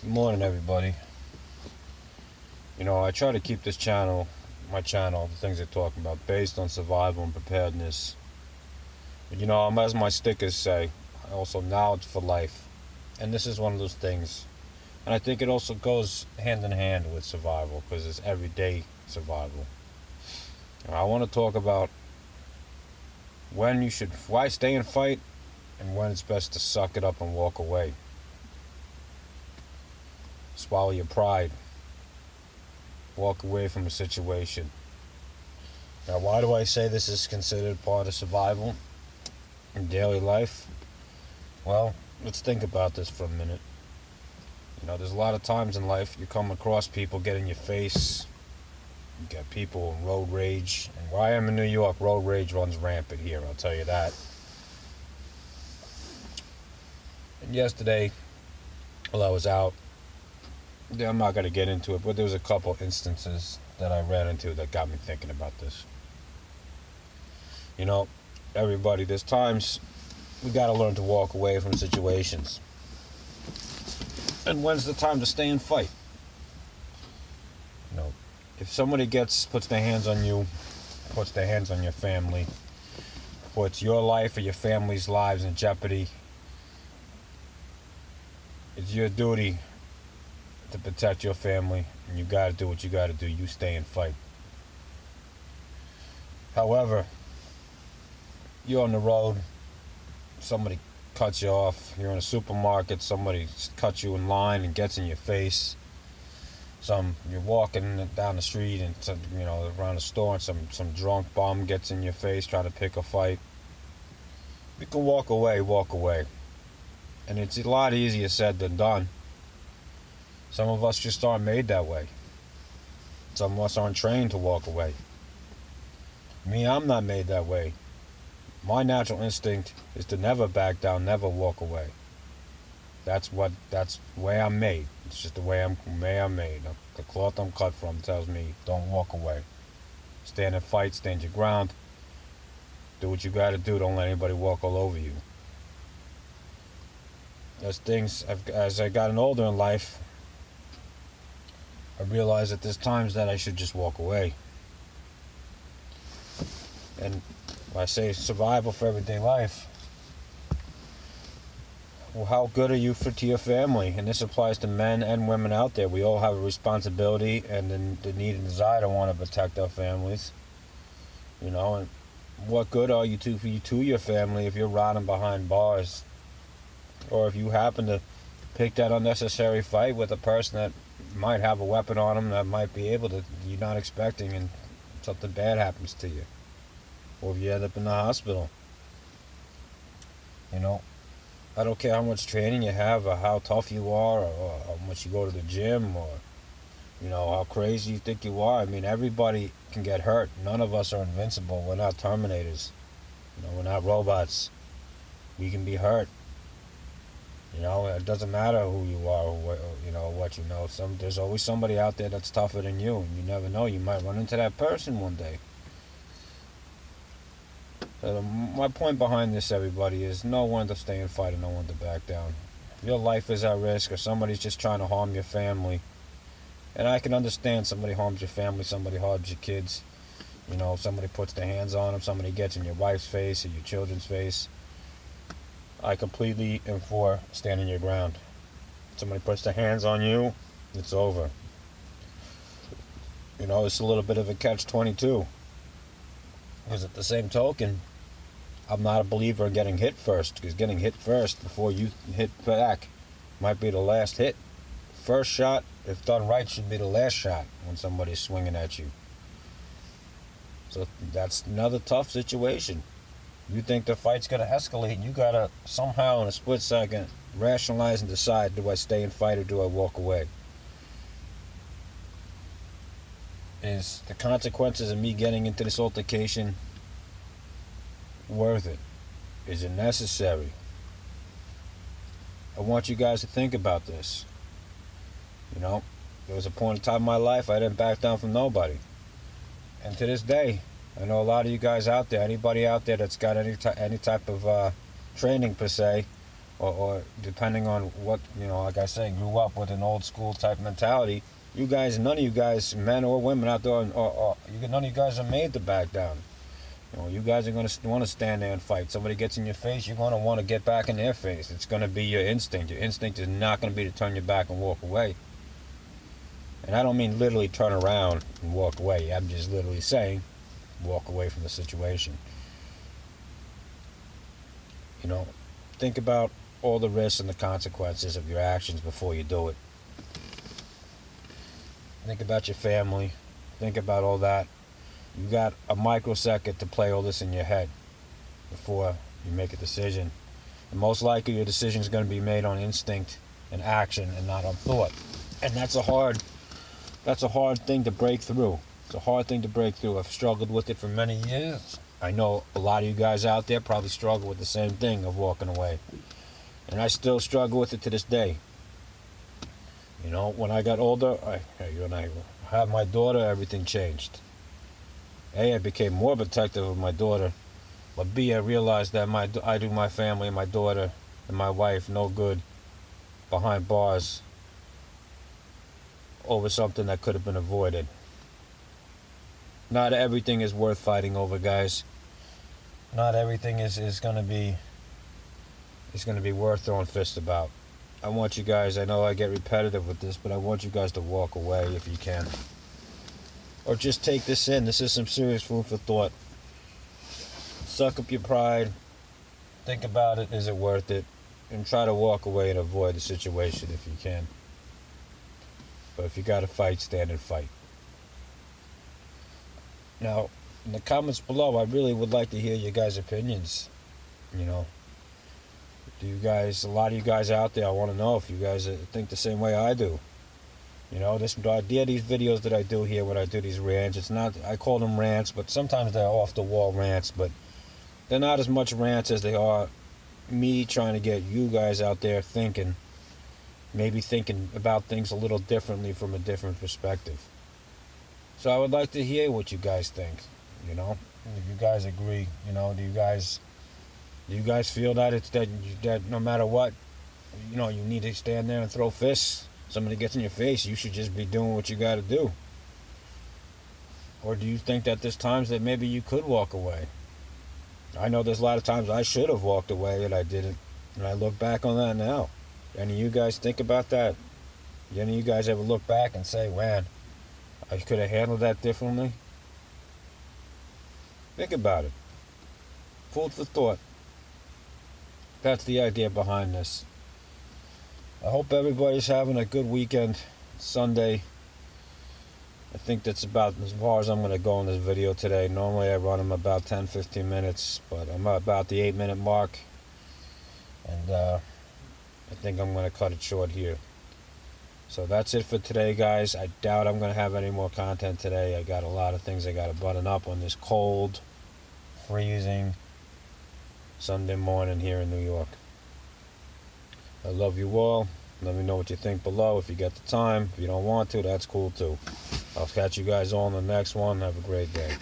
Good morning, everybody. I try to keep this channel, my channel, the things I talk about, based on survival and preparedness. But as my stickers say, also knowledge for life. And this is one of those things. And I think it also goes hand in hand with survival, because it's everyday survival. And I want to talk about why stay and fight, and when it's best to suck it up and walk away. Swallow your pride. Walk away from a situation. Now, why do I say this is considered part of survival in daily life? Well, let's think about this for a minute. There's a lot of times in life you come across people get in your face. You get people in road rage. And where I am in New York, road rage runs rampant here, I'll tell you that. And yesterday, while I was out, I'm not going to get into it, but there was a couple instances that I ran into that got me thinking about this. Everybody, there's times we got to learn to walk away from situations. And when's the time to stay and fight? If somebody puts their hands on you, puts their hands on your family, puts your life or your family's lives in jeopardy, it's your duty to protect your family, and you got to do what you got to do. You stay and fight. However, you're on the road, somebody cuts you off, you're in a supermarket, somebody cuts you in line and gets in your face. You're walking down the street and around the store, and some drunk bum gets in your face trying to pick a fight. You can walk away. And it's a lot easier said than done. Some of us just aren't made that way. Some of us aren't trained to walk away. Me, I'm not made that way. My natural instinct is to never back down, never walk away. That's the way I'm made. It's just the way I'm made. The cloth I'm cut from tells me don't walk away. Stand and fight, stand your ground. Do what you gotta do, don't let anybody walk all over you. As I gotten older in life, I realized that there's times that I should just walk away. And when I say survival for everyday life, well, how good are you to your family? And this applies to men and women out there. We all have a responsibility and the need and desire to want to protect our families. And what good are you to your family if you're rotting behind bars? Or if you happen to pick that unnecessary fight with a person that might have a weapon on them that might be able to, you're not expecting, and something bad happens to you. Or if you end up in the hospital. I don't care how much training you have, or how tough you are, or how much you go to the gym, or how crazy you think you are. I mean, everybody can get hurt. None of us are invincible. We're not Terminators. We're not robots. We can be hurt. It doesn't matter who you are, or what you know. There's always somebody out there that's tougher than you. You never know. You might run into that person one day. My point behind this, everybody, is know when to stay and fight and know when to back down. If your life is at risk, or somebody's just trying to harm your family, and I can understand somebody harms your family, somebody harms your kids. Somebody puts their hands on them, somebody gets in your wife's face or your children's face. I completely am for standing your ground. Somebody puts their hands on you, it's over. It's a little bit of a catch-22. Because at the same token, I'm not a believer in getting hit first, because getting hit first before you hit back might be the last hit. First shot, if done right, should be the last shot when somebody's swinging at you. So that's another tough situation. You think the fight's going to escalate, and you got to somehow in a split second rationalize and decide, do I stay and fight or do I walk away? Is the consequences of me getting into this altercation worth it? Is it necessary? I want you guys to think about this. There was a point in time in my life I didn't back down from nobody. And to this day, I know a lot of you guys out there, anybody out there that's got any type of training per se, or depending on what, like I say, grew up with an old school type mentality. You guys, none of you guys, men or women out there, none of you guys are made to back down. You guys are going to want to stand there and fight. Somebody gets in your face, you're going to want to get back in their face. It's going to be your instinct. Your instinct is not going to be to turn your back and walk away. And I don't mean literally turn around and walk away. I'm just literally saying walk away from the situation. Think about all the risks and the consequences of your actions before you do it. Think about your family. Think about all that. You got a microsecond to play all this in your head before you make a decision. And most likely your decision is going to be made on instinct and action and not on thought. And that's a hard thing to break through. It's a hard thing to break through. I've struggled with it for many years. I know a lot of you guys out there probably struggle with the same thing of walking away. And I still struggle with it to this day. When I got older, when I had my daughter, everything changed. A, I became more protective of my daughter. But B, I realized that I do my family and my daughter and my wife no good behind bars over something that could have been avoided. Not everything is worth fighting over, guys. Not everything is going to be worth throwing fists about. I want you guys, I know I get repetitive with this, but I want you guys to walk away if you can. Or just take this in. This is some serious food for thought. Suck up your pride. Think about it. Is it worth it? And try to walk away and avoid the situation if you can. But if you got to fight, stand and fight. Now, in the comments below, I really would like to hear your guys' opinions. Do you guys, a lot of you guys out there, I want to know if you guys think the same way I do. This idea, these videos that I do here when I do these rants, it's not, I call them rants, but sometimes they're off the wall rants, but they're not as much rants as they are me trying to get you guys out there thinking, maybe thinking about things a little differently from a different perspective. So I would like to hear what you guys think, if you guys agree, do you guys feel that it's that no matter what, you need to stand there and throw fists? Somebody gets in your face, you should just be doing what you got to do. Or do you think that there's times that maybe you could walk away? I know there's a lot of times I should have walked away and I didn't. And I look back on that now. Any of you guys think about that? Any of you guys ever look back and say, man, I could have handled that differently? Think about it. Food for thought. That's the idea behind this. I hope everybody's having a good weekend. Sunday. I think that's about as far as I'm going to go in this video today. Normally I run them about 10-15 minutes, but I'm about the 8-minute mark. And I think I'm going to cut it short here. So that's it for today, guys. I doubt I'm going to have any more content today. I got a lot of things I got to button up on this cold, freezing Sunday morning here in New York. I love you all. Let me know what you think below if you got the time. If you don't want to, that's cool too. I'll catch you guys all in the next one. Have a great day.